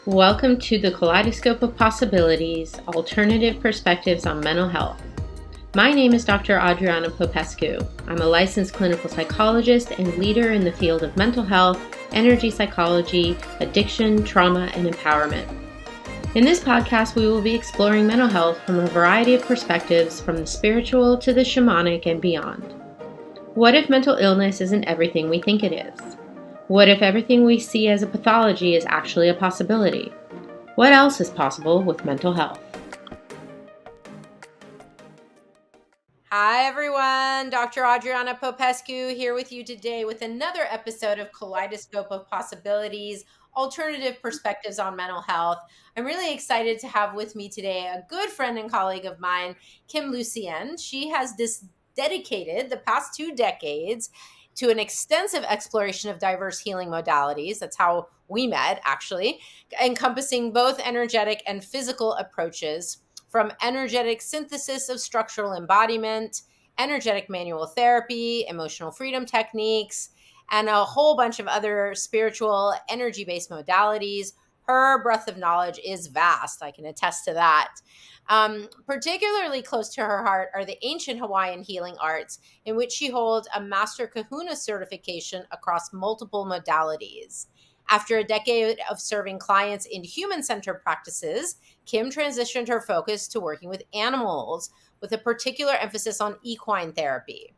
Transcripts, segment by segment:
Welcome to the Kaleidoscope of Possibilities, Alternative Perspectives on Mental Health. My name is Dr. Adriana Popescu. I'm a licensed clinical psychologist and leader in the field of mental health, energy psychology, addiction, trauma, and empowerment. In this podcast, we will be exploring mental health from a variety of perspectives, from the spiritual to the shamanic and beyond. What if mental illness isn't everything we think it is? What if everything we see as a pathology is actually a possibility? What else is possible with mental health? Hi, everyone. Dr. Adriana Popescu here with you today with another episode of Kaleidoscope of Possibilities, Alternative Perspectives on Mental Health. I'm really excited to have with me today a good friend and colleague of mine, Kim Lucien. She has dedicated the past 2 decades to an extensive exploration of diverse healing modalities. That's how we met, actually, encompassing both energetic and physical approaches, from energetic synthesis of structural embodiment, energetic manual therapy, emotional freedom techniques, and a whole bunch of other spiritual energy-based modalities. Her breadth of knowledge is vast. I can attest to that. Particularly close to her heart are the ancient Hawaiian healing arts, in which she holds a Master Kahuna certification across multiple modalities. After a decade of serving clients in human-centered practices, Kim transitioned her focus to working with animals, with a particular emphasis on equine therapy.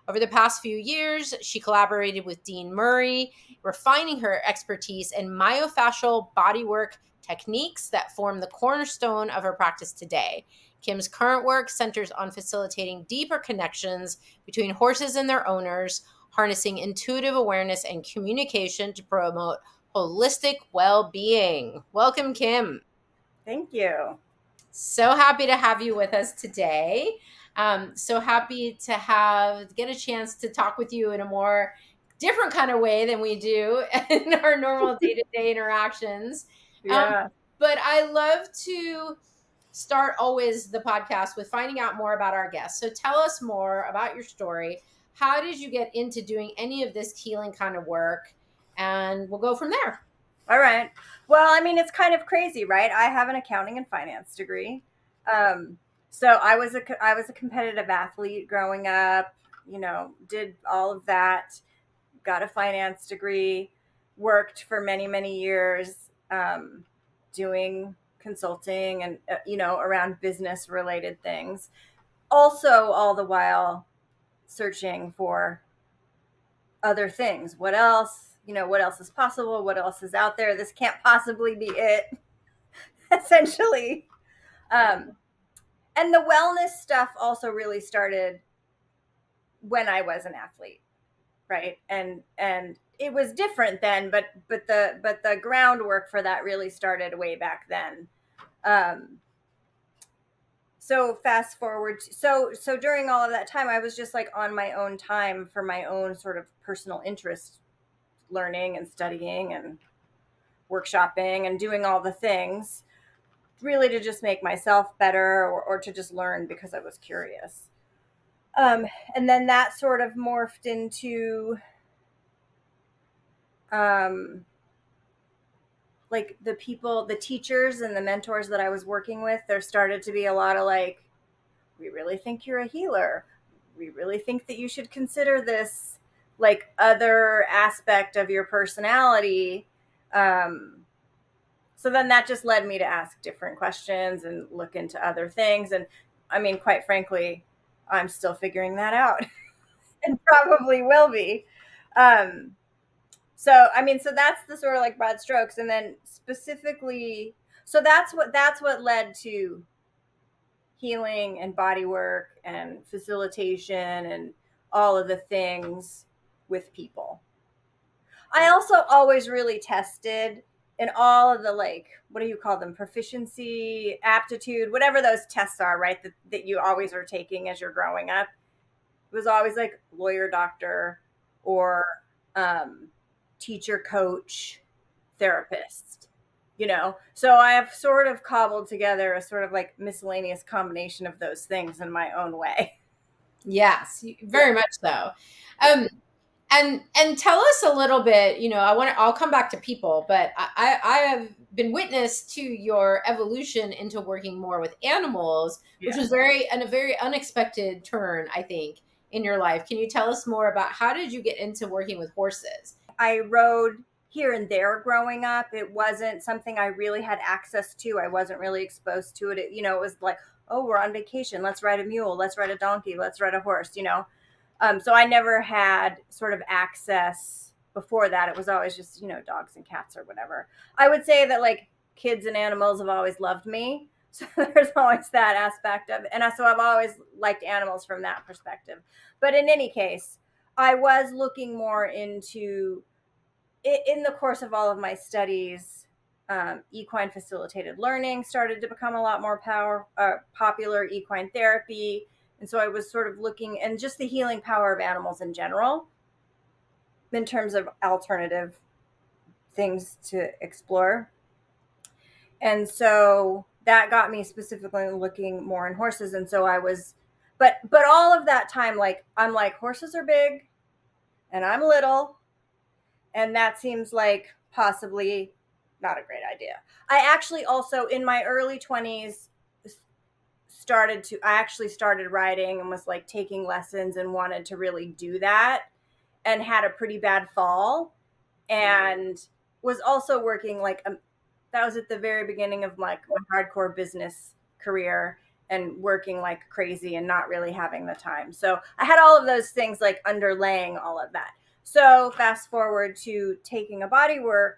Over the past few years, she collaborated with Dean Murray, refining her expertise in myofascial bodywork techniques that form the cornerstone of her practice today. Kim's current work centers on facilitating deeper connections between horses and their owners, harnessing intuitive awareness and communication to promote holistic well-being. Welcome, Kim. Thank you. So happy to have you with us today. So happy to get a chance to talk with you in a more different kind of way than we do in our normal day-to-day interactions. Yeah. But I love to start always the podcast with finding out more about our guests. So tell us more about your story. How did you get into doing any of this healing kind of work? And we'll go from there. All right. Well, I mean, it's kind of crazy, right? I have an accounting and finance degree. So I was a competitive athlete growing up, did all of that, got a finance degree, worked for many, many years, doing consulting and, around business related things. Also, all the while searching for other things. What else? What else is possible? What else is out there? This can't possibly be it, essentially. And the wellness stuff also really started when I was an athlete, right? And it was different then, but the groundwork for that really started way back then. So fast forward, so during all of that time, I was just like on my own time for my own sort of personal interest, learning and studying and workshopping and doing all the things, really to just make myself better or to just learn because I was curious. And then that sort of morphed into like the teachers and the mentors that I was working with. There started to be a lot of like, we really think you're a healer. We really think that you should consider this like other aspect of your personality. So then that just led me to ask different questions and look into other things. And I mean, quite frankly, I'm still figuring that out and probably will be. So that's the sort of like broad strokes. And then specifically, so that's what led to healing and body work and facilitation and all of the things with people. I also always really tested in all of the, like, what do you call them? Proficiency, aptitude, whatever those tests are, right? That you always are taking as you're growing up. It was always like lawyer, doctor, or teacher, coach, therapist, So I have sort of cobbled together a sort of like miscellaneous combination of those things in my own way. Yes, very much so. And tell us a little bit, I'll come back to people, but I have been witness to your evolution into working more with animals, which Yeah. was a very unexpected turn, I think, in your life. Can you tell us more about how did you get into working with horses? I rode here and there growing up. It wasn't something I really had access to. I wasn't really exposed to it. It was like, oh, we're on vacation. Let's ride a mule. Let's ride a donkey. Let's ride a horse. So I never had sort of access before that. It was always just, dogs and cats or whatever. I would say that like kids and animals have always loved me. So there's always that aspect of it. And so I've always liked animals from that perspective. But in any case, I was looking more into in the course of all of my studies. Equine facilitated learning started to become a lot more popular, equine therapy. And so I was sort of looking, and just the healing power of animals in general, in terms of alternative things to explore. And so that got me specifically looking more in horses. And so I was, but all of that time, like, I'm like, horses are big and I'm little, and that seems like possibly not a great idea. I actually also, in my early 20s, I actually started riding and was like taking lessons and wanted to really do that, and had a pretty bad fall, and was also working like that was at the very beginning of like my hardcore business career, and working like crazy and not really having the time. So I had all of those things like underlaying all of that. So fast forward to taking a bodywork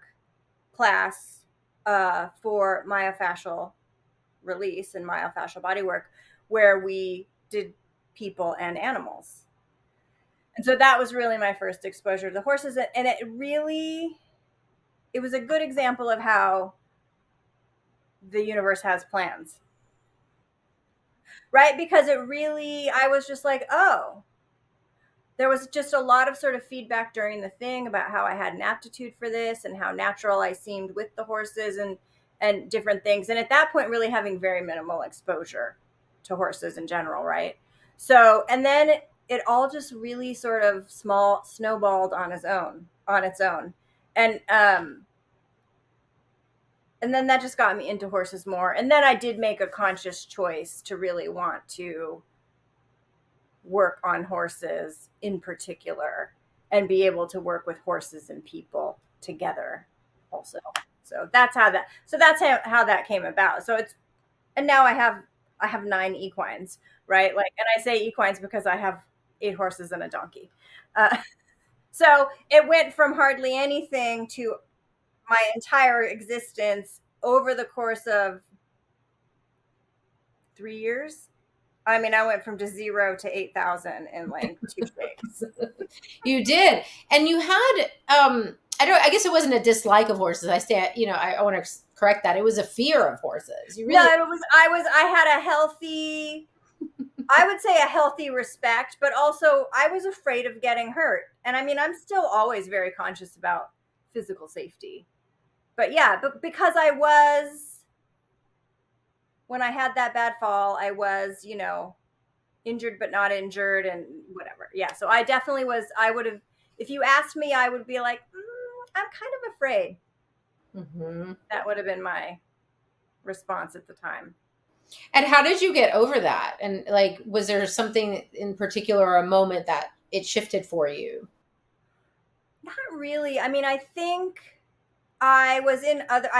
class for myofascial release and myofascial bodywork, where we did people and animals. And so that was really my first exposure to the horses. And it was a good example of how the universe has plans, right? Because I was just like, oh, there was just a lot of sort of feedback during the thing about how I had an aptitude for this and how natural I seemed with the horses, and different things. And at that point, really having very minimal exposure to horses in general, right? So, and then it all just really sort of small snowballed on its own. And and then that just got me into horses more. And then I did make a conscious choice to really want to work on horses in particular, and be able to work with horses and people together also. So that's how that came about. And now I have 9 equines, right? Like, and I say equines because I have 8 horses and a donkey. uh, so it went from hardly anything to my entire existence over the course of 3 years. I mean, I went from just 0 to 8,000 in like 2 days. You did. And you had I guess it wasn't a dislike of horses. I want to correct that. It was a fear of horses. You No, really I had a healthy, I would say a healthy respect, but also I was afraid of getting hurt. And I mean, I'm still always very conscious about physical safety. But yeah, but because when I had that bad fall, I was, injured but not injured and whatever. Yeah, so I definitely was. I would have, if you asked me, I would be like, I'm kind of afraid. Mhm. That would have been my response at the time. And how did you get over that? And like, was there something in particular or a moment that it shifted for you? Not really. I mean, I think I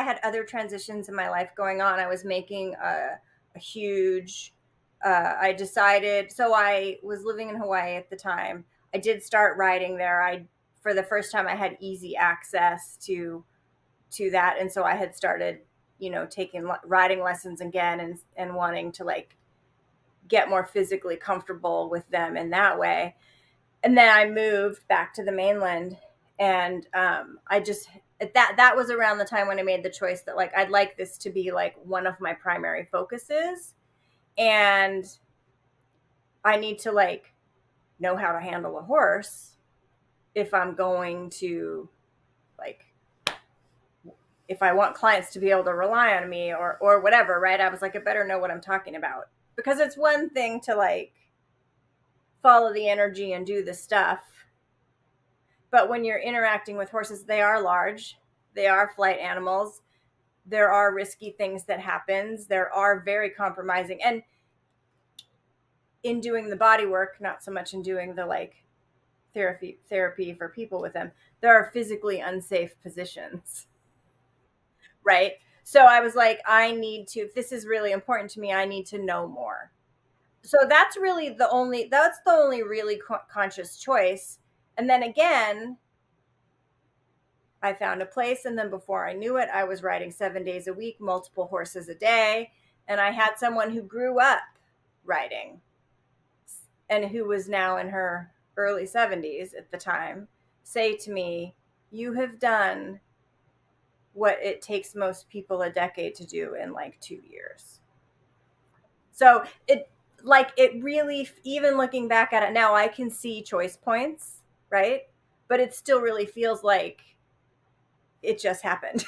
had other transitions in my life going on. I was making a huge, I decided, so I was living in Hawaii at the time. I did start riding there. For the first time, I had easy access to that. And so I had started, taking riding lessons again, and wanting to like get more physically comfortable with them in that way. And then I moved back to the mainland, and I just that was around the time when I made the choice that like I'd like this to be like one of my primary focuses, and I need to like know how to handle a horse if I'm going to like if I want clients to be able to rely on me, or whatever, right? I was like, I better know what I'm talking about, because it's one thing to like follow the energy and do the stuff, but when you're interacting with horses, they are large, they are flight animals, there are risky things that happens. There are very compromising, and in doing the body work, not so much in doing the like therapy for people with them, there are physically unsafe positions, right? So I was like, I need to, if this is really important to me, I need to know more. So that's the only really conscious choice. And then again, I found a place, and then before I knew it, I was riding 7 days a week, multiple horses a day. And I had someone who grew up riding and who was now in her early 70s at the time say to me, "You have done what it takes most people a decade to do in like 2 years." So it really, even looking back at it now, I can see choice points, right? But it still really feels like it just happened.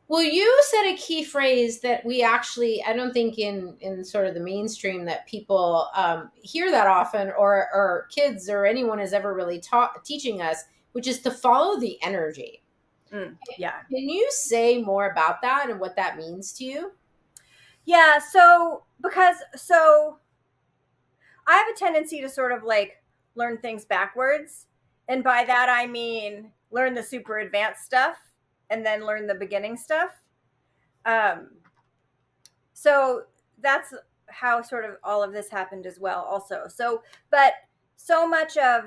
Well, you said a key phrase that we actually, I don't think in sort of the mainstream that people hear that often, or kids or anyone is ever really teaching us, which is to follow the energy. Yeah. Can you say more about that and what that means to you? Yeah. So I have a tendency to sort of like learn things backwards. And by that, I mean learn the super advanced stuff and then learn the beginning stuff. Um, so that's how sort of all of this happened as well, also. But so much of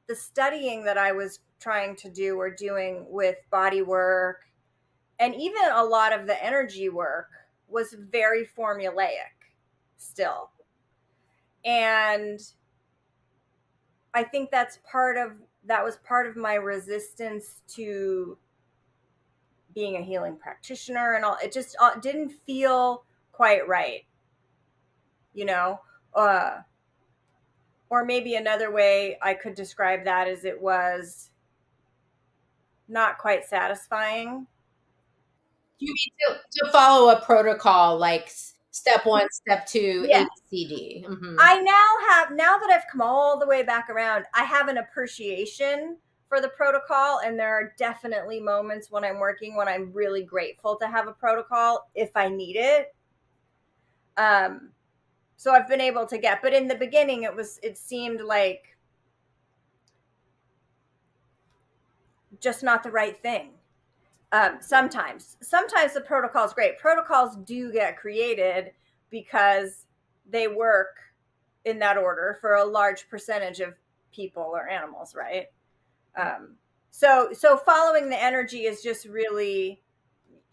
the studying that I was trying to do or doing with body work and even a lot of the energy work was very formulaic still. And I think that was part of my resistance to being a healing practitioner and all. It just didn't feel quite right, you know. Uh, or maybe another way I could describe that is it was not quite satisfying. You mean to follow a protocol like step one, step two, Yeah. ABCD? Mm-hmm. I now that I've come all the way back around, I have an appreciation for the protocol, and there are definitely moments when I'm working when I'm really grateful to have a protocol if I need it. Um, so I've been able to get, but in the beginning, it seemed like just not the right thing. Sometimes the protocol is great. Protocols do get created because they work in that order for a large percentage of people or animals, right? Um, so following the energy is just really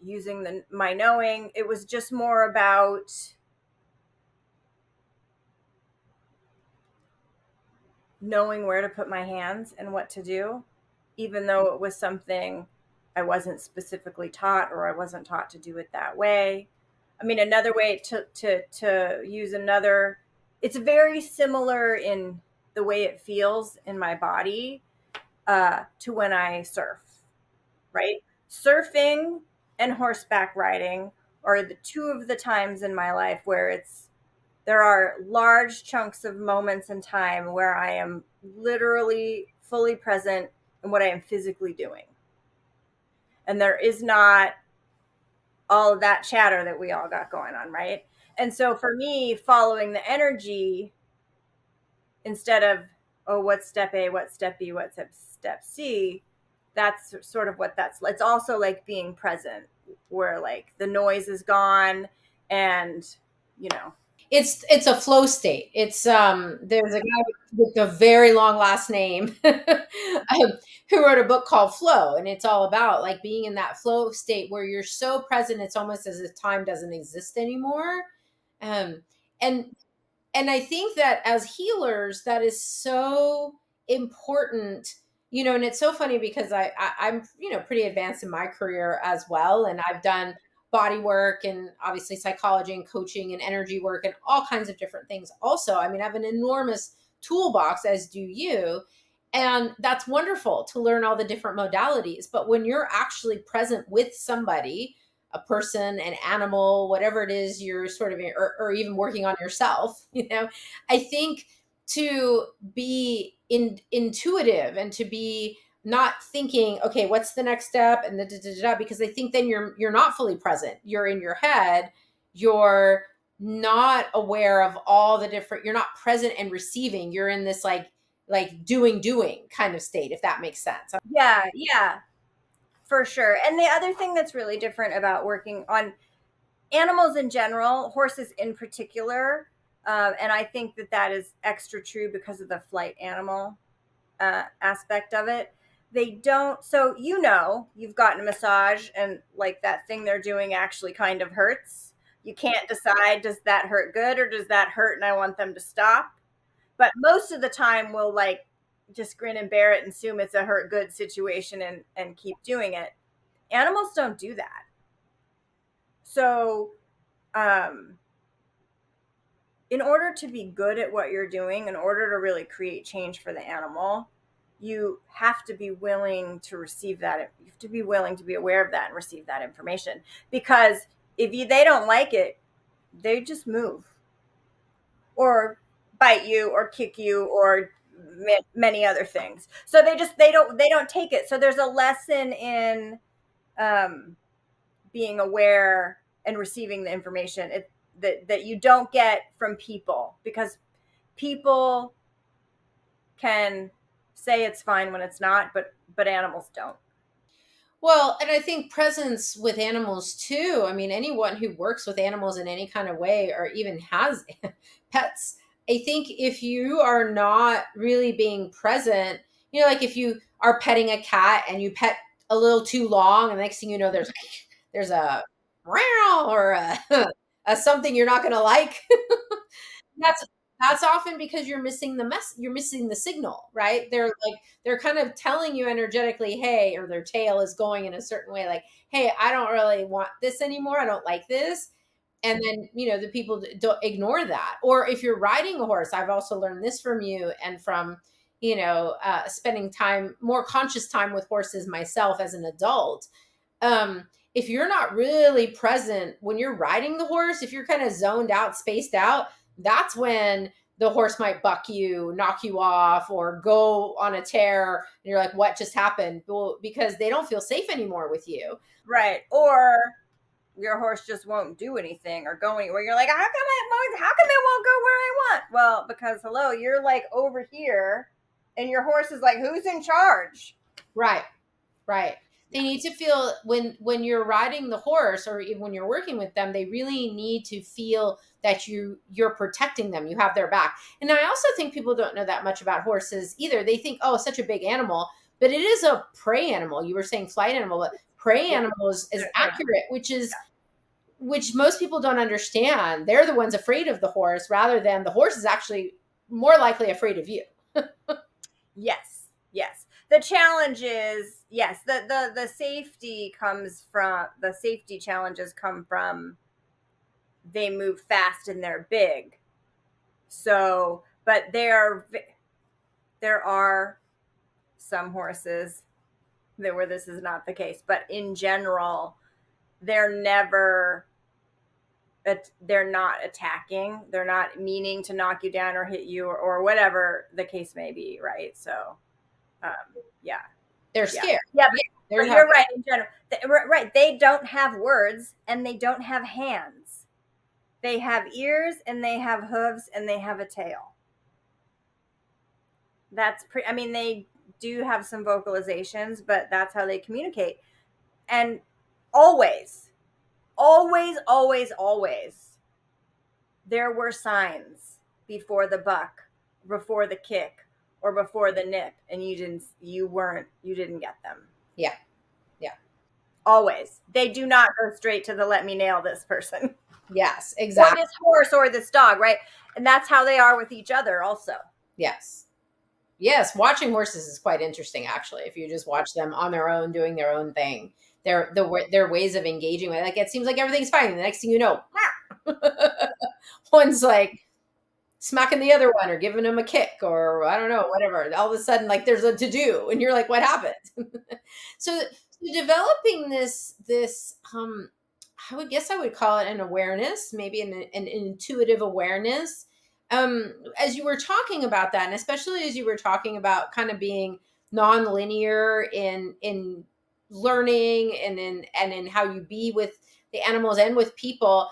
using my knowing. It was just more about knowing where to put my hands and what to do, even though it was something I wasn't specifically taught or I wasn't taught to do it that way. I mean, another way to use another, it's very similar in the way it feels in my body to when I surf, right? Surfing and horseback riding are the two of the times in my life where there are large chunks of moments in time where I am literally fully present in what I am physically doing. And there is not all of that chatter that we all got going on, right? And so for me, following the energy instead of, oh, what's step A, what's step B, what's step C, that's sort of what it's also like being present where like the noise is gone and, you know, It's a flow state. It's there's a guy with a very long last name who wrote a book called Flow, and it's all about like being in that flow state where you're so present it's almost as if time doesn't exist anymore. Um, and and I think that as healers, that is so important, and it's so funny because I'm, pretty advanced in my career as well. And I've done body work and obviously psychology and coaching and energy work and all kinds of different things. Also, I mean, I have an enormous toolbox, as do you. And that's wonderful to learn all the different modalities. But when you're actually present with somebody, a person, an animal, whatever it is you're sort of, or even working on yourself, I think to be intuitive and to be not thinking, okay, what's the next step, and because I think then you're not fully present. You're in your head. You're not aware of all the different. You're not present and receiving. You're in this like doing kind of state, if that makes sense. Yeah, yeah, for sure. And the other thing that's really different about working on animals in general, horses in particular, and I think that that is extra true because of the flight animal aspect of it. They don't, so you've gotten a massage and like that thing they're doing actually kind of hurts. You can't decide, does that hurt good or does that hurt and I want them to stop? But most of the time we'll like just grin and bear it and assume it's a hurt good situation and keep doing it. Animals don't do that. So um in order to be good at what you're doing, in order to really create change for the animal, you have to be willing to receive that. You have to be willing to be aware of that and receive that information. Because if they don't like it, they just move or bite you or kick you or many other things. So they don't take it. So there's a lesson in um, being aware and receiving the information that you don't get from people, because people can say it's fine when it's not, but animals don't. Well, and I think presence with animals too. I mean, anyone who works with animals in any kind of way or even has pets, I think if you are not really being present, like if you are petting a cat and you pet a little too long, and the next thing you know, there's a meow or a something you're not going to like. That's that's often because you're missing the signal, right? They're kind of telling you energetically, hey, or their tail is going in a certain way, like, hey, I don't really want this anymore. I don't like this. And then, the people don't ignore that. Or if you're riding a horse, I've also learned this from you and from, spending more conscious time with horses myself as an adult. If you're not really present when you're riding the horse, if you're kind of zoned out, spaced out, that's when the horse might buck you, knock you off, or go on a tear. And you're like, what just happened? Well, because they don't feel safe anymore with you. Right. Or your horse just won't do anything or go anywhere. You're like, how come it won't go where I want? Well, because hello, you're like over here and your horse is like, who's in charge? Right. Right. Yeah. They need to feel when you're riding the horse, or even when you're working with them, they really need to feel that you're protecting them. You have their back. And I also think people don't know that much about horses either. They think, oh, such a big animal, but it is a prey animal. You were saying flight animal, but prey Yeah. animal is accurate, which most people don't understand. They're the ones afraid of the horse rather than the horse is actually more likely afraid of you. Yes. Yes. The challenge is, yes, the safety comes from, the safety challenges come from they move fast and they're big. So, but there are some horses that where this is not the case, but in general, they're never they're not attacking. They're not meaning to knock you down or hit you or whatever the case may be, right? So, um, yeah, They're yeah, scared. yeah. They're But you're right. In general, right? They don't have words and they don't have hands. They have ears and they have hooves and they have a tail. That's pretty. I mean, they do have some vocalizations, but that's how they communicate. And always, always, there were signs before the buck, before the kick, or before the nip, and you didn't get them. yeah. Yeah. Always. They do not go straight to the let me nail this person Yes, or exactly. this horse or this dog, right? And that's how they are with each other also. Yes. Yes, watching horses is quite interesting actually. If you just watch them on their own doing their own thing. Their ways of engaging with, like, it seems like everything's fine. The next thing you know, one's like smacking the other one or giving him a kick or I don't know, whatever. All of a sudden, like, there's a to do, and you're like, what happened? So developing this I would call it an awareness, maybe an intuitive awareness. As you were talking about that, and especially as you were talking about kind of being non-linear in learning and in how you be with the animals and with people.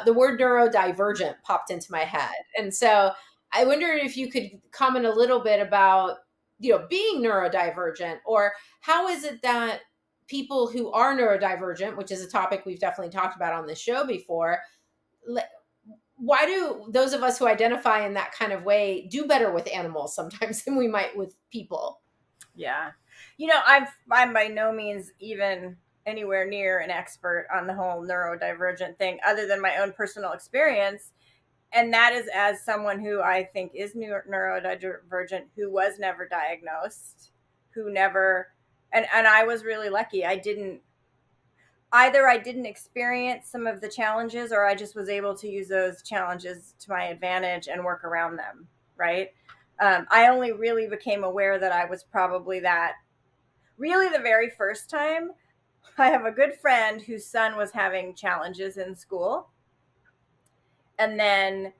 The word neurodivergent popped into my head, and so I wondered if you could comment a little bit about being neurodivergent, or how is it that people who are neurodivergent, which is a topic we've definitely talked about on this show before, why do those of us who identify in that kind of way do better with animals sometimes than we might with people? Yeah. I'm by no means even anywhere near an expert on the whole neurodivergent thing, other than my own personal experience. And that is as someone who I think is neurodivergent, who was never diagnosed, who never, and I was really lucky. I didn't experience some of the challenges, or I just was able to use those challenges to my advantage and work around them. Right. I only really became aware that I was probably that really the very first time. I have a good friend whose son was having challenges in school. And then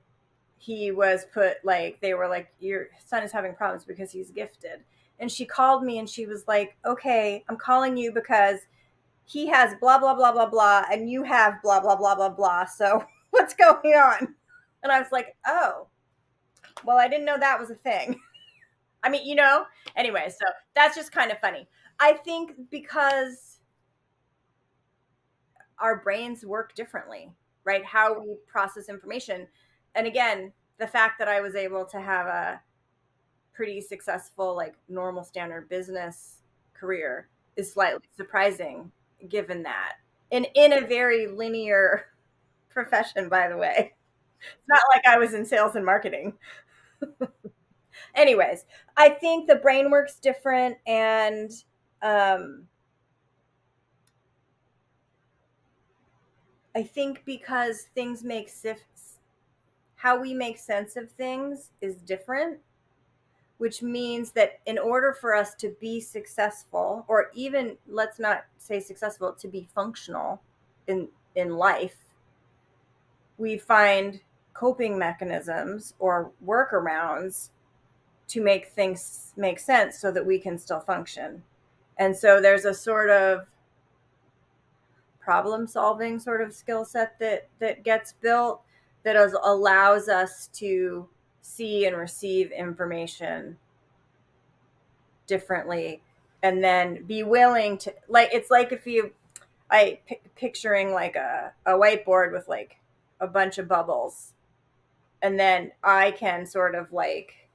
he was put, like, they were like, your son is having problems because he's gifted. And she called me and she was like, okay, I'm calling you because he has blah, blah, blah, blah, blah. And you have blah, blah, blah, blah, blah. So what's going on? And I was like, oh, well, I didn't know that was a thing. I mean, anyway, so that's just kind of funny. I think because our brains work differently, right? How we process information. And again, the fact that I was able to have a pretty successful, like, normal standard business career is slightly surprising given that. And in a very linear profession, by the way. It's not like I was in sales and marketing. Anyways, I think the brain works different, and um, I think because things make sense, how we make sense of things is different, which means that in order for us to be successful, or even, let's not say successful, to be functional in life, we find coping mechanisms or workarounds to make things make sense so that we can still function. And so there's a sort of problem solving sort of skill set that gets built that allows us to see and receive information differently, and then be willing to, like, it's like if you picturing like a whiteboard with like a bunch of bubbles, and then I can sort of like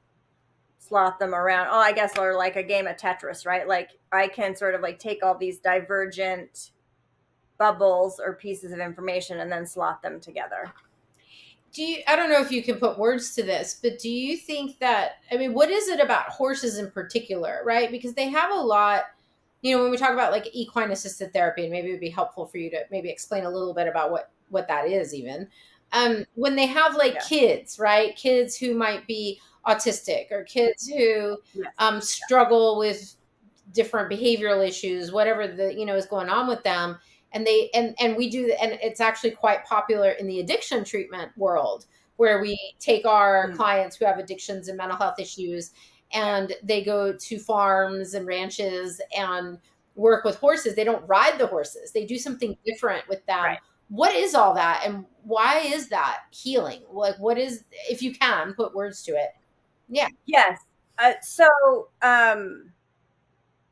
slot them around, I guess, or like a game of Tetris, right? Like I can sort of like take all these divergent bubbles or pieces of information and then slot them together. I don't know if you can put words to this, but do you think that, I mean, what is it about horses in particular, right? Because they have a lot, when we talk about like equine assisted therapy, and maybe it would be helpful for you to maybe explain a little bit about what that is even. When they have like Yeah. kids, right? Kids who might be autistic, or kids who Yes. struggle with different behavioral issues, whatever is going on with them. And we do, and it's actually quite popular in the addiction treatment world, where we take our Mm. clients who have addictions and mental health issues, and they go to farms and ranches and work with horses. They don't ride the horses, they do something different with them. Right. What is all that, and why is that healing? Like, what is, if you can put words to it? Yeah. Yes. So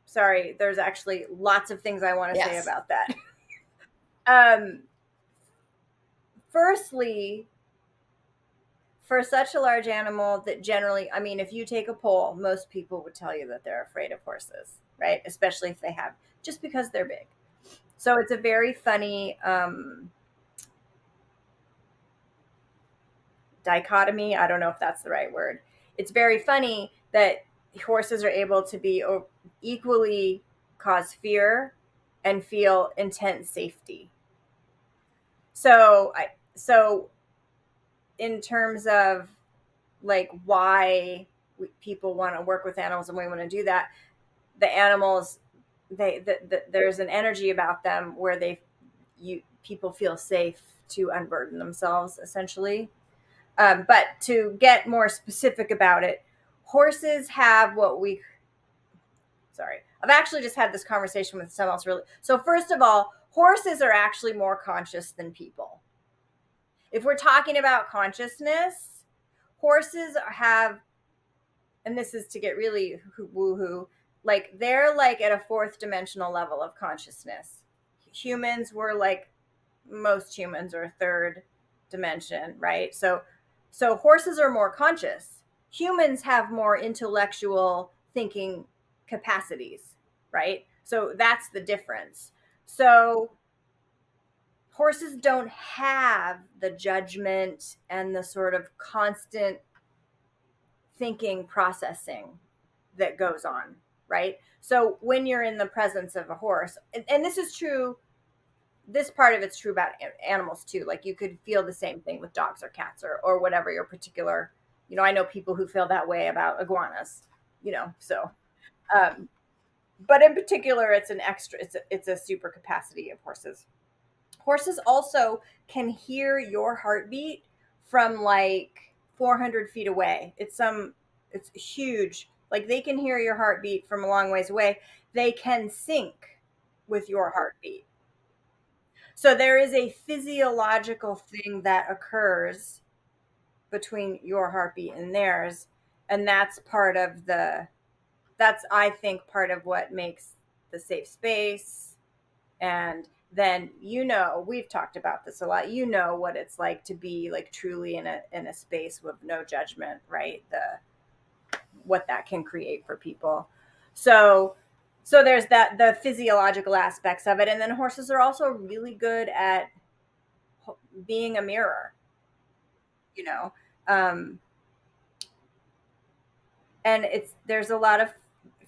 sorry, there's actually lots of things I want to say Yes. about that. um, Firstly, for such a large animal that generally, I mean, if you take a poll, most people would tell you that they're afraid of horses, right? Especially if they have, just because they're big. So it's a very funny dichotomy. I don't know if that's the right word. It's very funny that horses are able to be equally cause fear and feel intense safety. So in terms of like why people want to work with animals and we want to do that, the animals, there's an energy about them where people feel safe to unburden themselves, essentially. But to get more specific about it, horses have what we sorry. I've actually just had this conversation with someone else. Really. So first of all, horses are actually more conscious than people. If we're talking about consciousness, horses have, and this is to get really woohoo, like they're like at a fourth dimensional level of consciousness. Humans were like, most humans are third dimension, right? So horses are more conscious. Humans have more intellectual thinking capacities, right? So that's the difference. So horses don't have the judgment and the sort of constant thinking processing that goes on, right? So when you're in the presence of a horse, and this is true, this part of it's true about animals too. Like you could feel the same thing with dogs or cats or whatever your particular, I know people who feel that way about iguanas, so, um, but in particular, it's an extra, it's a super capacity of horses. Horses also can hear your heartbeat from like 400 feet away. It's huge. Like they can hear your heartbeat from a long ways away. They can sync with your heartbeat. So there is a physiological thing that occurs between your heartbeat and theirs. And that's, I think, part of what makes the safe space. And then, we've talked about this a lot. You know what it's like to be like truly in a space with no judgment, right? What that can create for people. So there's the physiological aspects of it, and then horses are also really good at being a mirror, you know. Um, and there's a lot of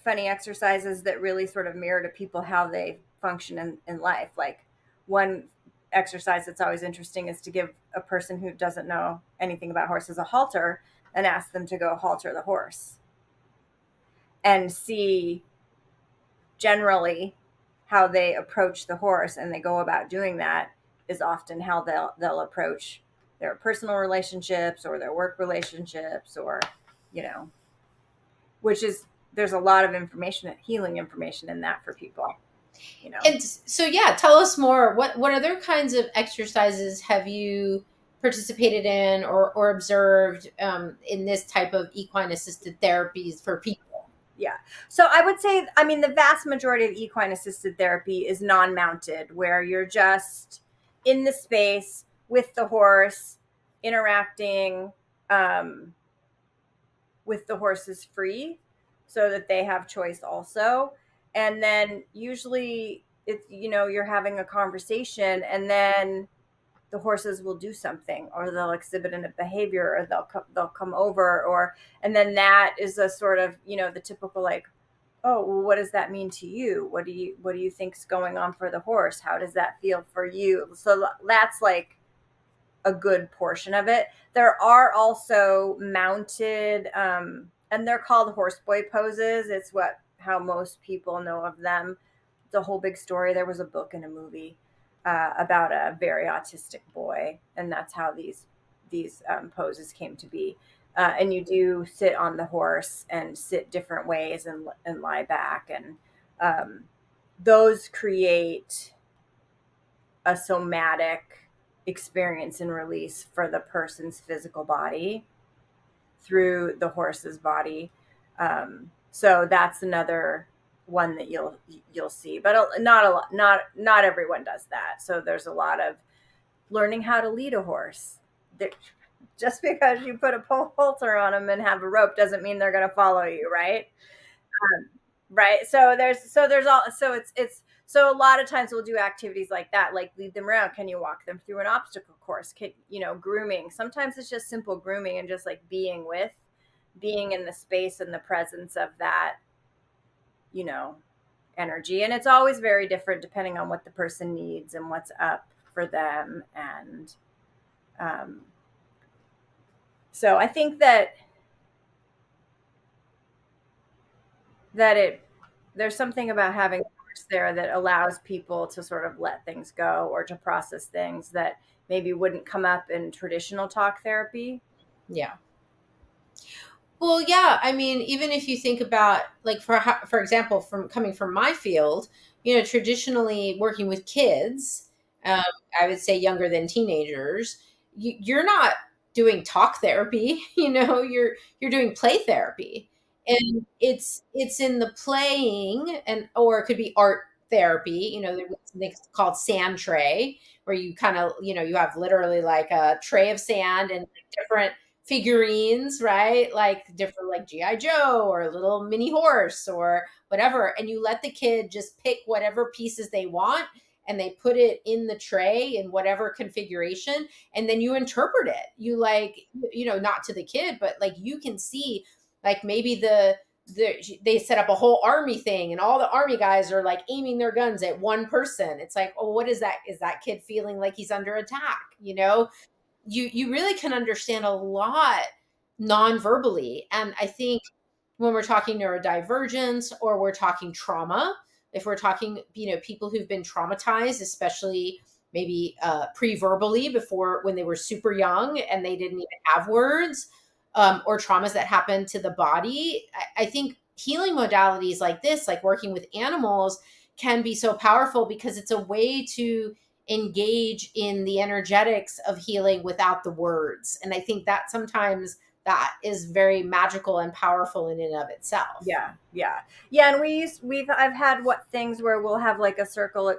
funny exercises that really sort of mirror to people how they function in life. Like one exercise that's always interesting is to give a person who doesn't know anything about horses a halter and ask them to go halter the horse and see generally how they approach the horse, and they go about doing that is often how they'll approach their personal relationships or their work relationships, or you know which is, there's a lot of information, healing information in that for people. And so, yeah, tell us more. What other kinds of exercises have you participated in or observed in this type of equine assisted therapies for people? Yeah. So I would say, I mean, the vast majority of equine assisted therapy is non mounted, where you're just in the space with the horse, interacting um, with the horses free so that they have choice also. And then usually it's, you're having a conversation, and then the horses will do something, or they'll exhibit a behavior, or they'll come over, or, and then that is a sort of, the typical like, oh, well, what does that mean to you? What do you think's going on for the horse? How does that feel for you? So that's like a good portion of it. There are also mounted, and they're called horse boy poses. It's how most people know of them. It's a whole big story. There was a book and a movie about a very autistic boy, and that's how these poses came to be. And you do sit on the horse and sit different ways and lie back, and those create a somatic experience and release for the person's physical body through the horse's body. So that's another one that you'll see, but not a lot. Not everyone does that. So there's a lot of learning how to lead a horse. Just because you put a halter on them and have a rope doesn't mean they're going to follow you, right? Right. So a lot of times we'll do activities like that, like lead them around. Can you walk them through an obstacle course? Grooming. Sometimes it's just simple grooming and just like being in the space and the presence of that, you know, energy. And it's always very different depending on what the person needs and what's up for them. And um, so I think that there's something about having there that allows people to sort of let things go or to process things that maybe wouldn't come up in traditional talk therapy. Yeah. Well, yeah. I mean, even if you think about, like, for example, from coming from my field, traditionally working with kids, um, I would say younger than teenagers, you're not doing talk therapy. You're doing play therapy, and it's in the playing, and or it could be art therapy. There's something called sand tray, where you kind of you have literally like a tray of sand and different figurines, right? Like different, like GI Joe or a little mini horse or whatever, and you let the kid just pick whatever pieces they want, and they put it in the tray in whatever configuration, and then you interpret it. You, like, not to the kid, but like you can see, like, maybe they set up a whole army thing, and all the army guys are like aiming their guns at one person. It's like, oh, what is that? Is that kid feeling like he's under attack? You really can understand a lot non-verbally. And I think when we're talking neurodivergence, or we're talking trauma, if we're talking people who've been traumatized, especially maybe pre-verbally, before, when they were super young and they didn't even have words, or traumas that happen to the body, I think healing modalities like this, like working with animals, can be so powerful, because it's a way to engage in the energetics of healing without the words. And I think that sometimes that is very magical and powerful in and of itself. Yeah, yeah, yeah. And I've had what things where we'll have like a circle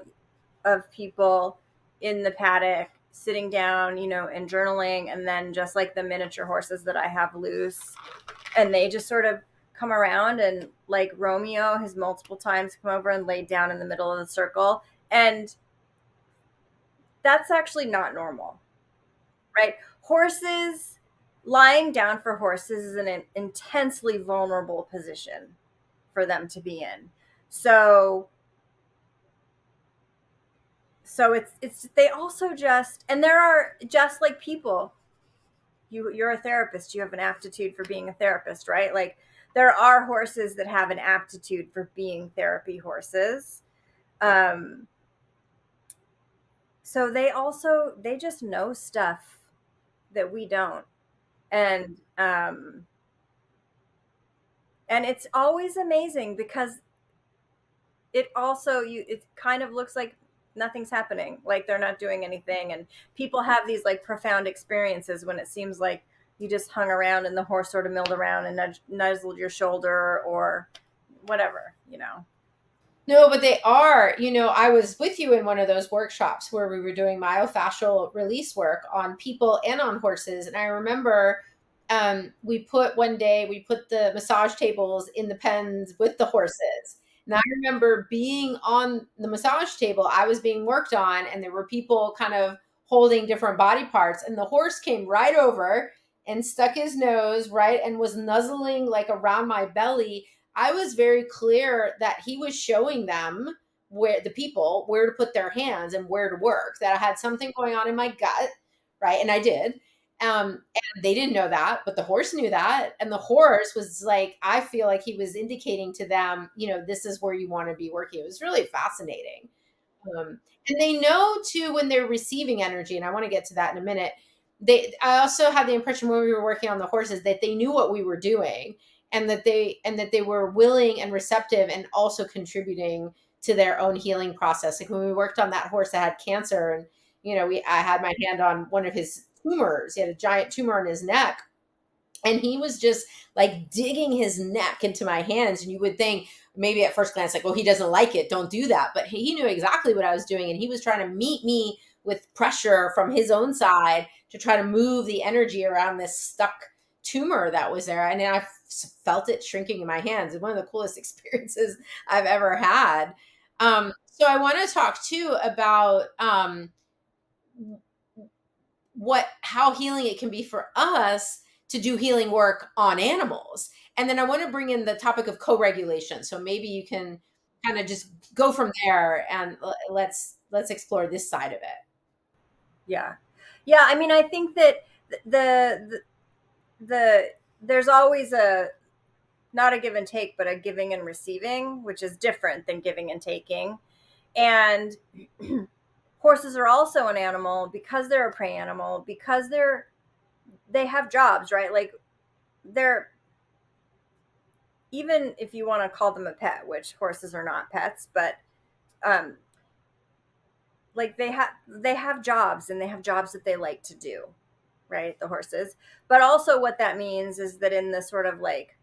of people in the paddock sitting down, and journaling, and then just like the miniature horses that I have loose, and they just sort of come around, and like Romeo has multiple times come over and laid down in the middle of the circle, and that's actually not normal, right? Horses, lying down for horses is an intensely vulnerable position for them to be in. So it's they also just, and there are, just like people, you're a therapist, you have an aptitude for being a therapist, right? Like there are horses that have an aptitude for being therapy horses. um so they just know stuff that we don't. And it's always amazing because it kind of looks like nothing's happening, like they're not doing anything, and people have these like profound experiences when it seems like you just hung around and the horse sort of milled around and nuzzled your shoulder or whatever. No, but they are. I was with you in one of those workshops where we were doing myofascial release work on people and on horses. And I remember we put the massage tables in the pens with the horses. And I remember being on the massage table, I was being worked on, and there were people kind of holding different body parts. And the horse came right over and stuck his nose, right, and was nuzzling like around my belly. I was very clear that he was showing them, where to put their hands and where to work, that I had something going on in my gut, right? And I did. And they didn't know that, but the horse knew that. And the horse was like, I feel like he was indicating to them, this is where you want to be working. It was really fascinating. And they know too when they're receiving energy, and I want to get to that in a minute. I also had the impression when we were working on the horses that they knew what we were doing, and that they were willing and receptive, and also contributing to their own healing process. Like when we worked on that horse that had cancer, and I had my hand on one of his tumors. He had a giant tumor in his neck, and he was just like digging his neck into my hands. And you would think, maybe at first glance, like, well, he doesn't like it, don't do that, but he knew exactly what I was doing, and he was trying to meet me with pressure from his own side to try to move the energy around this stuck tumor that was there. And then I felt it shrinking in my hands. It's one of the coolest experiences I've ever had. So I want to talk too about how healing it can be for us to do healing work on animals. And then I want to bring in the topic of co-regulation. So maybe you can kind of just go from there, and let's explore this side of it. Yeah, yeah. I mean, I think that the the there's always a, not a give and take, but a giving and receiving, which is different than giving and taking. And horses are also an animal because they're a prey animal, because they have jobs, right? Like they're even if you want to call them a pet, which horses are not pets, but um, like they have jobs, and they have jobs that they like to do, right? The horses. But also what that means is that in the sort of like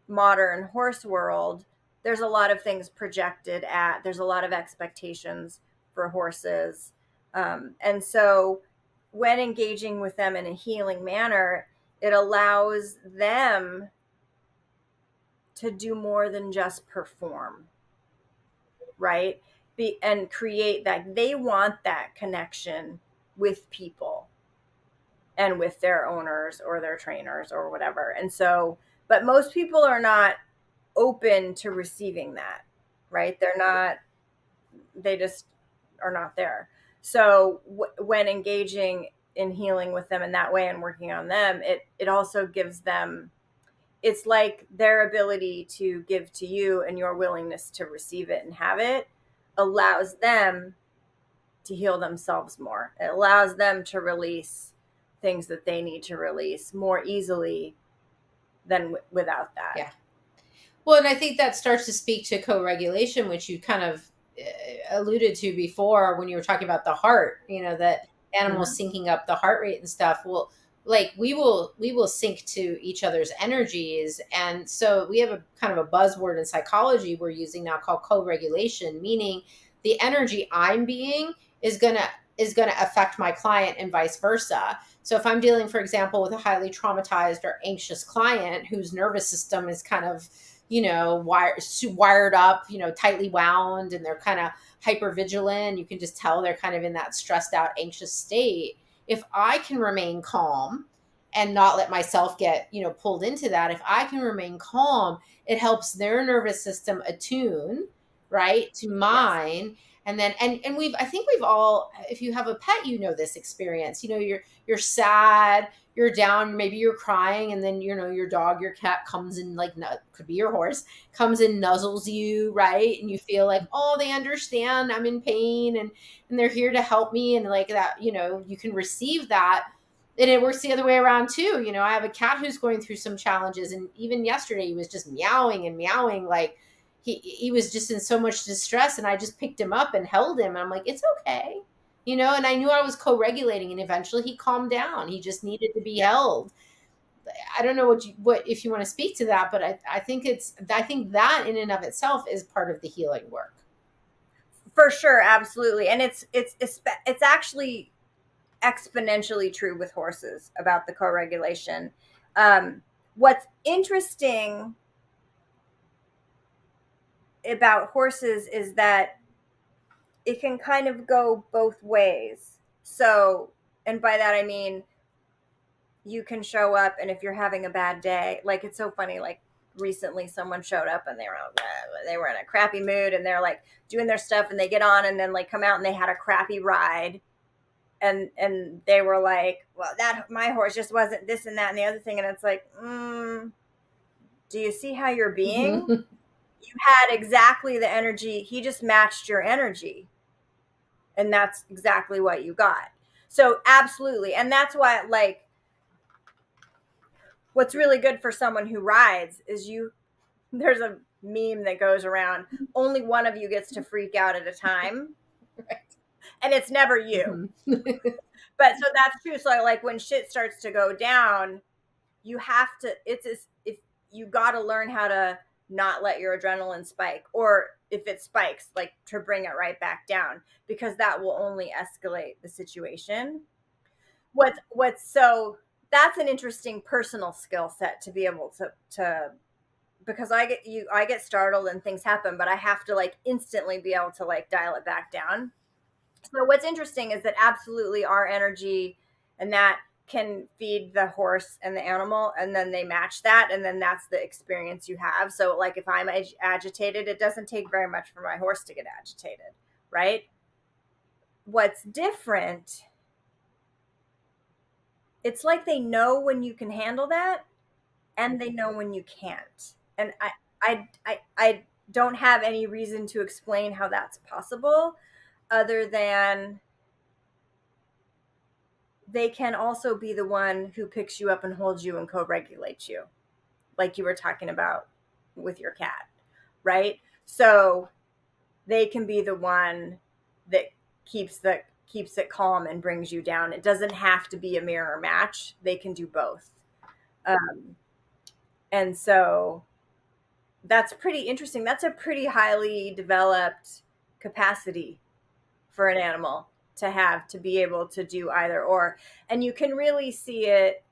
modern horse world, there's a lot of things projected at, there's a lot of expectations for horses. And so when engaging with them in a healing manner, it allows them to do more than just perform, right? And create that, they want that connection with people and with their owners or their trainers or whatever. And so, but most people are not open to receiving that, right? They're not, they just are not there. So when engaging in healing with them in that way and working on them, it also gives them, it's like their ability to give to you and your willingness to receive it and have it allows them to heal themselves more. It allows them to release things that they need to release more easily than without that. Yeah. Well, and I think that starts to speak to co-regulation, which you kind of alluded to before when you were talking about the heart, that animals Mm-hmm. syncing up the heart rate and stuff. Well, like we will sync to each other's energies. And so we have a kind of a buzzword in psychology we're using now called co-regulation, meaning the energy I'm being is going to affect my client and vice versa. So if I'm dealing, for example, with a highly traumatized or anxious client whose nervous system is kind of wired up, tightly wound, and they're kind of hyper vigilant. You can just tell they're kind of in that stressed out, anxious state. If I can remain calm and not let myself get, pulled into that, if I can remain calm, it helps their nervous system attune, right, to Yes. mine. And then, and I think we've all, if you have a pet, this experience. You're sad, you're down, maybe you're crying, and then your dog, your cat comes and like could be your horse, comes and nuzzles you, right? And you feel like, oh, they understand I'm in pain, and they're here to help me, and like that, you can receive that. And it works the other way around too. I have a cat who's going through some challenges, and even yesterday he was just meowing and meowing, like he was just in so much distress, and I just picked him up and held him, and I'm like, it's okay. And I knew I was co-regulating, and eventually he calmed down. He just needed to be Yeah. held. I don't know what if you want to speak to that, but I think that in and of itself is part of the healing work. For sure, absolutely. And it's actually exponentially true with horses about the co-regulation. What's interesting about horses is that it can kind of go both ways. So, and by that I mean you can show up, and if you're having a bad day, like it's so funny, like recently someone showed up and they were in a crappy mood, and they're like doing their stuff, and they get on and then like come out and they had a crappy ride, and they were like, well, that my horse just wasn't this and that and the other thing, and it's like, do you see how you're being? Mhm. You had exactly the energy, he just matched your energy, and that's exactly what you got. So absolutely. And that's why, like, what's really good for someone who rides is you, there's a meme that goes around, only one of you gets to freak out at a time, Right. and it's never you. Mhm. But so that's true. So like when shit starts to go down, you have to, if you got to learn how to not let your adrenaline spike, or if it spikes, like to bring it right back down, because that will only escalate the situation. What's so, that's an interesting personal skill set to be able to, because I get startled and things happen, but I have to like instantly be able to like dial it back down. So what's interesting is that absolutely our energy and that can feed the horse and the animal, and then they match that, and then that's the experience you have. So like if I'm agitated, it doesn't take very much for my horse to get agitated, right? What's different, it's like they know when you can handle that, and they know when you can't. And I don't have any reason to explain how that's possible, other than they can also be the one who picks you up and holds you and co-regulates you. like you were talking about with your cat, right? So they can be the one that keeps it calm and brings you down. It doesn't have to be a mirror match. They can do both. Um, and so that's pretty interesting. That's a pretty highly developed capacity for an animal to have, to be able to do either or. And you can really see it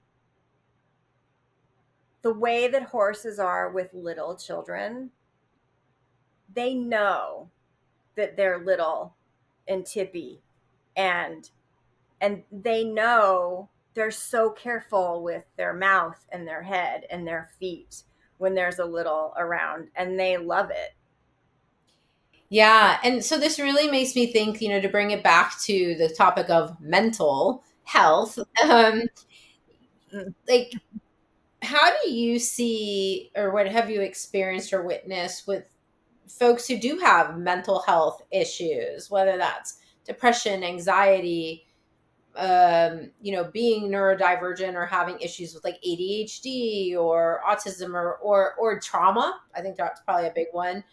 the way that horses are with little children. They know that they're little and tippy, and they know, they're so careful with their mouth and their head and their feet when there's a little around, and they love it. Yeah. And so this really makes me think, to bring it back to the topic of mental health, Mm. like, how do you see, or what have you experienced or witnessed with folks who do have mental health issues, whether that's depression, anxiety, being neurodivergent or having issues with like ADHD or autism or trauma? I think that's probably a big one.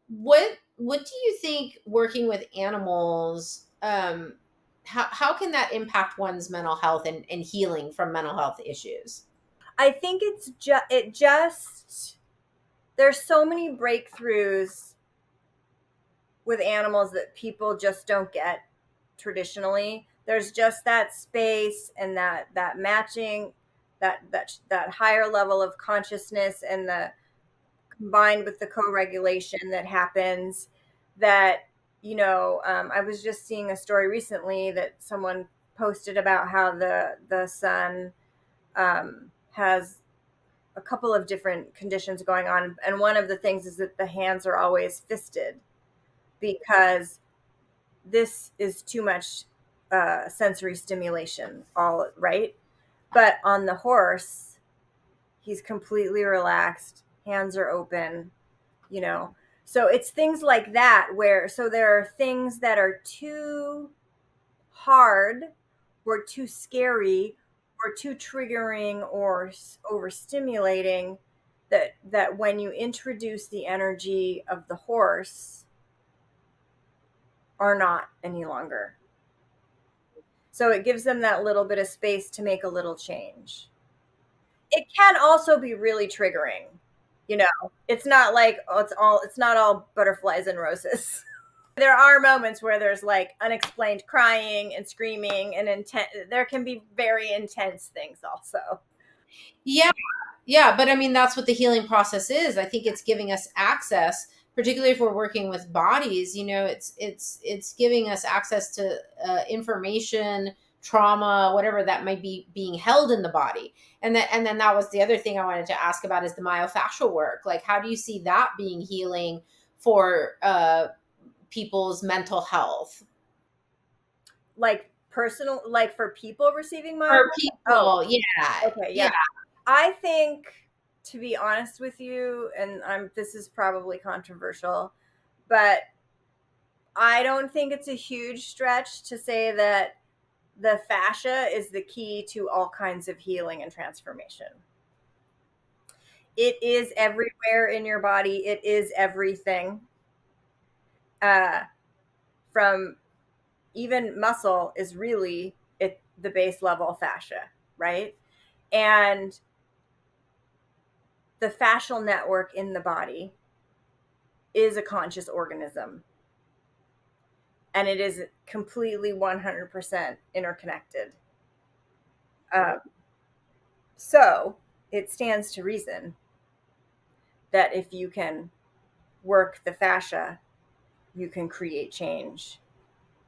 What do you think working with animals, how can that impact one's mental health and healing from mental health issues? I think it just, there's so many breakthroughs with animals that people just don't get traditionally. There's just that space and that matching, that higher level of consciousness, and the combined with the co-regulation that happens, that I was just seeing a story recently that someone posted about how the son has a couple of different conditions going on, and one of the things is that the hands are always fisted because this is too much sensory stimulation, all right. But on the horse, he's completely relaxed, hands are open, you know. So it's things like that, where so there are things that are too hard or too scary or too triggering or overstimulating, that when you introduce the energy of the horse, are not any longer. So it gives them that little bit of space to make a little change. It can also be really triggering. You know, it's not like, oh, it's not all butterflies and roses. There are moments where there's like unexplained crying and screaming and intent. There can be very intense things also. Yeah. Yeah, but I mean that's what the healing process is. I think it's giving us access, particularly if we're working with bodies. It's giving us access to information, trauma, whatever that might be being held in the body. And then that was the other thing I wanted to ask about is the myofascial work. Like, how do you see that being healing for people's mental health? Like personal, like for people receiving my, For oh, people, yeah, okay, yeah. yeah. I think, to be honest with you, and this is probably controversial, but I don't think it's a huge stretch to say that the fascia is the key to all kinds of healing and transformation. It is everywhere in your body. It is everything. Uh, from even muscle is really the base level fascia, right? And the fascial network in the body is a conscious organism, and it is completely 100% interconnected. Uh, so it stands to reason that if you can work the fascia, you can create change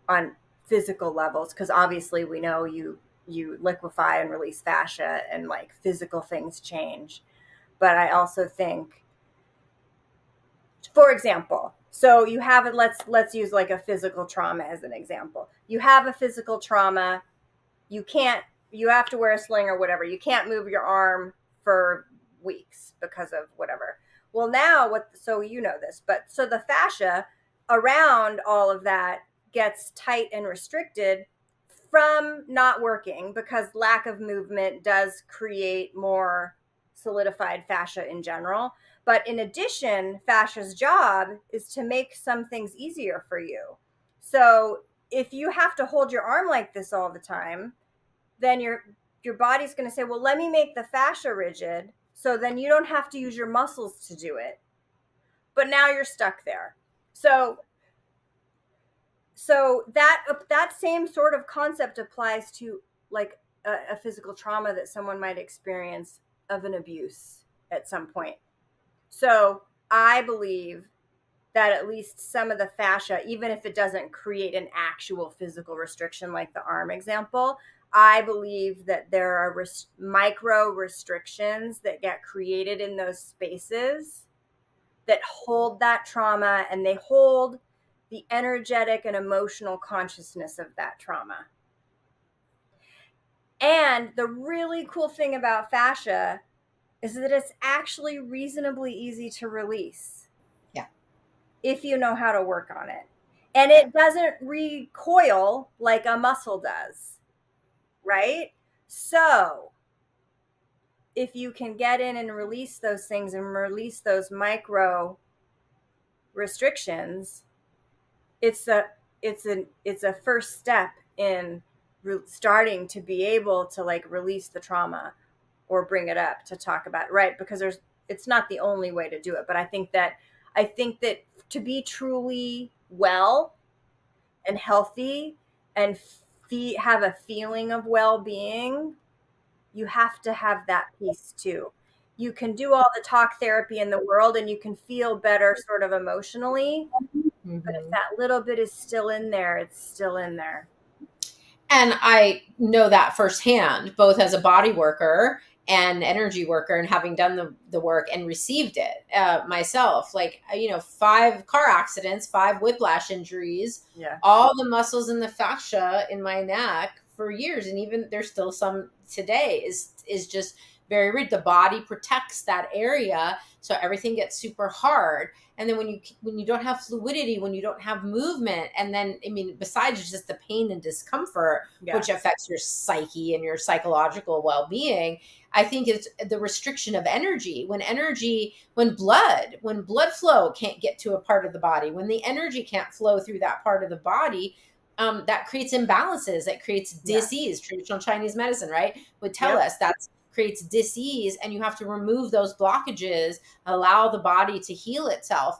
on physical levels, because obviously we know you liquefy and release fascia and like physical things change. But I also think, for example, so you have it, let's use like a physical trauma as an example. You have a physical trauma, you can't, you have to wear a sling or whatever, you can't move your arm for weeks because of whatever. Well, now what, so you know this, but so the fascia around all of that gets tight and restricted from not working, because lack of movement does create more solidified fascia in general. But in addition, fascia's job is to make some things easier for you. So if you have to hold your arm like this all the time, then your body's going to say, well, let me make the fascia rigid, so then you don't have to use your muscles to do it. But now you're stuck there. So that same sort of concept applies to like a physical trauma that someone might experience of an abuse at some point. So I believe that at least some of the fascia, even if it doesn't create an actual physical restriction like the arm example, I believe that there are micro restrictions that get created in those spaces that hold that trauma, and they hold the energetic and emotional consciousness of that trauma. And the really cool thing about fascia is that it's actually reasonably easy to release. Yeah. If you know how to work on it. And Yeah. it doesn't recoil like a muscle does, right? So if you can get in and release those things and release those micro restrictions, it's a first step in starting to be able to like release the trauma or bring it up to talk about it, right? Because it's not the only way to do it, but I think that to be truly well and healthy and have a feeling of well-being, you have to have that piece too. You can do all the talk therapy in the world and you can feel better sort of emotionally, but if Mm-hmm. that little bit is still in there, it's still in there. And I know that firsthand, both as a body worker and energy worker, and having done the work and received it myself. Like, 5 car accidents, 5 whiplash injuries, Yeah. all the muscles in the fascia in my neck for years. And even there's still some today is just very rigid. The body protects that area. So everything gets super hard. And then when you don't have fluidity, when you don't have movement, and then besides just the pain and discomfort, Yeah. which affects your psyche and your psychological well-being, I think it's the restriction of energy. When blood flow can't get to a part of the body, when the energy can't flow through that part of the body, that creates imbalances, that creates Yeah. disease. Traditional Chinese medicine, right, would tell Yep. us that creates disease, and you have to remove those blockages, allow the body to heal itself.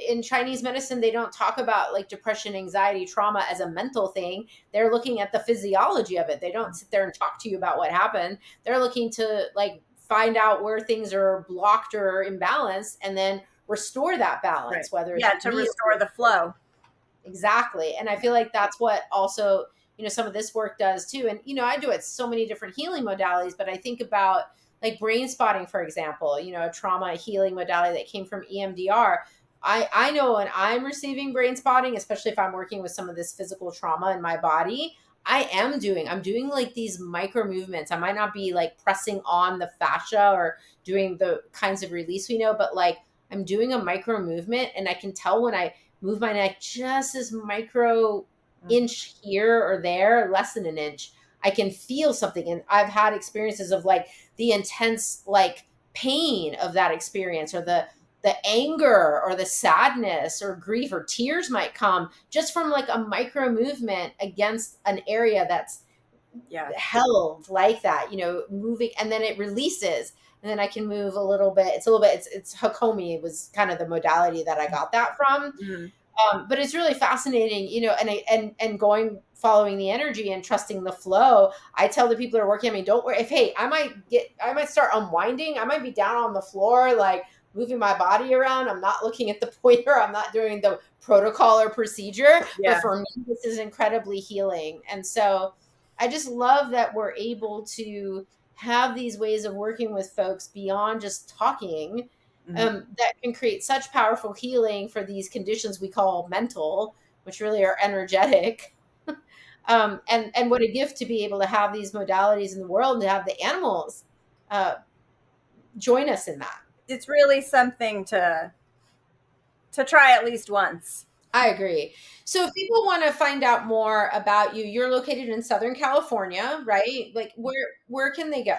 In Chinese medicine, they don't talk about like depression, anxiety, trauma as a mental thing. They're looking at the physiology of it. They don't sit there and talk to you about what happened. They're looking to like find out where things are blocked or imbalanced, and then restore that Right. balance, whether it's Yeah, with to me restore the flow. Exactly. And I feel like that's what also, some of this work does too. And, I do it so many different healing modalities, but I think about like brain spotting, for example, a trauma healing modality that came from EMDR. I know when I'm receiving brain spotting, especially if I'm working with some of this physical trauma in my body, I'm doing like these micro movements. I might not be like pressing on the fascia or doing the kinds of release we know, but like I'm doing a micro movement, and I can tell when I move my neck just as micro inch here or there, less than an inch, I can feel something. And I've had experiences of like the intense like pain of that experience, or the anger or the sadness or grief or tears might come just from like a micro movement against an area that's Yeah. held like that, moving, and then it releases, and then I can move a little bit. It's a little bit, it's Hakomi was kind of the modality that I got that from. Mm. But it's really fascinating, and going, following the energy and trusting the flow. I tell the people that are working on me, don't worry. If, hey, I might start unwinding. I might be down on the floor, like moving my body around. I'm not looking at the pointer. I'm not doing the protocol or procedure. Yeah. But for me, this is incredibly healing. And so I just love that we're able to have these ways of working with folks beyond just talking, Mm. that can create such powerful healing for these conditions we call mental, which really are energetic. And what a gift to be able to have these modalities in the world, and to have the animals uh, join us in that. It's really something to try at least once. I agree. So if people want to find out more about you, you're located in Southern California, right? Like where can they go?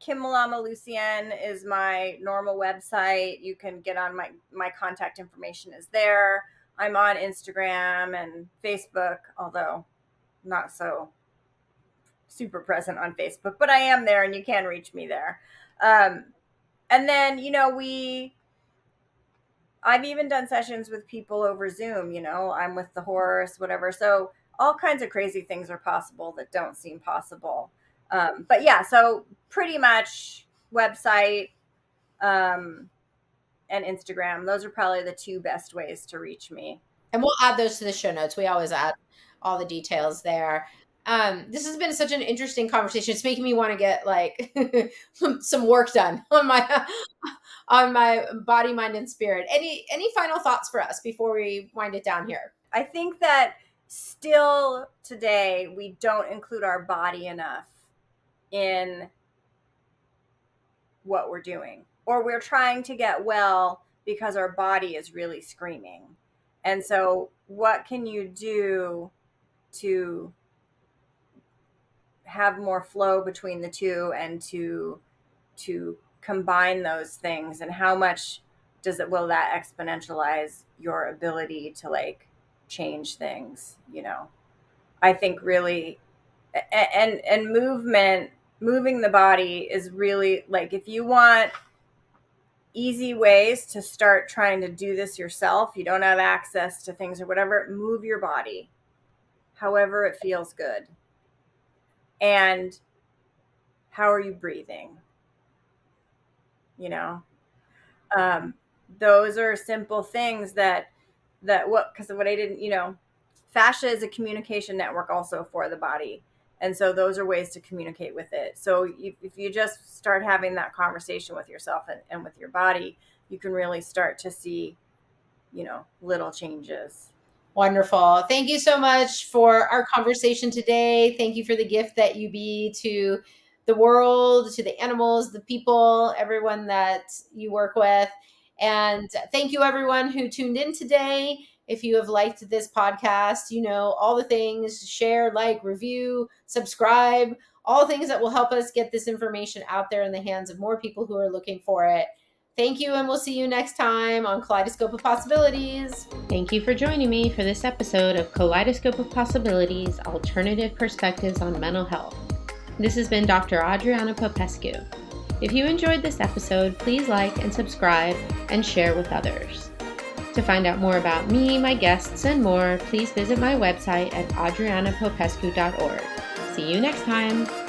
Kim Lucien is my normal website. You can get on my contact information is there. I'm on Instagram and Facebook, although not so super present on Facebook, but I am there and you can reach me there. Um, and then, I've even done sessions with people over Zoom, I'm with the horse, whatever. So all kinds of crazy things are possible that don't seem possible. But yeah, so pretty much website, um, and Instagram. Those are probably the two best ways to reach me. And we'll add those to the show notes. We always add all the details there. This has been such an interesting conversation. It's making me want to get like some work done on my body, mind, and spirit. Any final thoughts for us before we wind it down here? I think that still today we don't include our body enough in what we're doing, or we're trying to get well because our body is really screaming. And so what can you do to have more flow between the two and to combine those things, and how much will that exponentialize your ability to like change things, I think really, and moving the body is really like, if you want easy ways to start trying to do this yourself, you don't have access to things or whatever, move your body however it feels good. And how are you breathing? you know um those are simple things because what I didn't, fascia is a communication network also for the body, and so those are ways to communicate with it. So if you just start having that conversation with yourself and with your body, you can really start to see, little changes. Wonderful. Thank you so much for our conversation today. Thank you for the gift that you be to the world, to the animals, the people, everyone that you work with. And thank you, everyone who tuned in today. If you have liked this podcast, all the things: share, like, review, subscribe, all things that will help us get this information out there in the hands of more people who are looking for it. Thank you, and we'll see you next time on Kaleidoscope of Possibilities. Thank you for joining me for this episode of Kaleidoscope of Possibilities, Alternative Perspectives on Mental Health. This has been Dr. Adriana Popescu. If you enjoyed this episode, please like and subscribe and share with others. To find out more about me, my guests, and more, please visit my website at adrianapopescu.org. See you next time.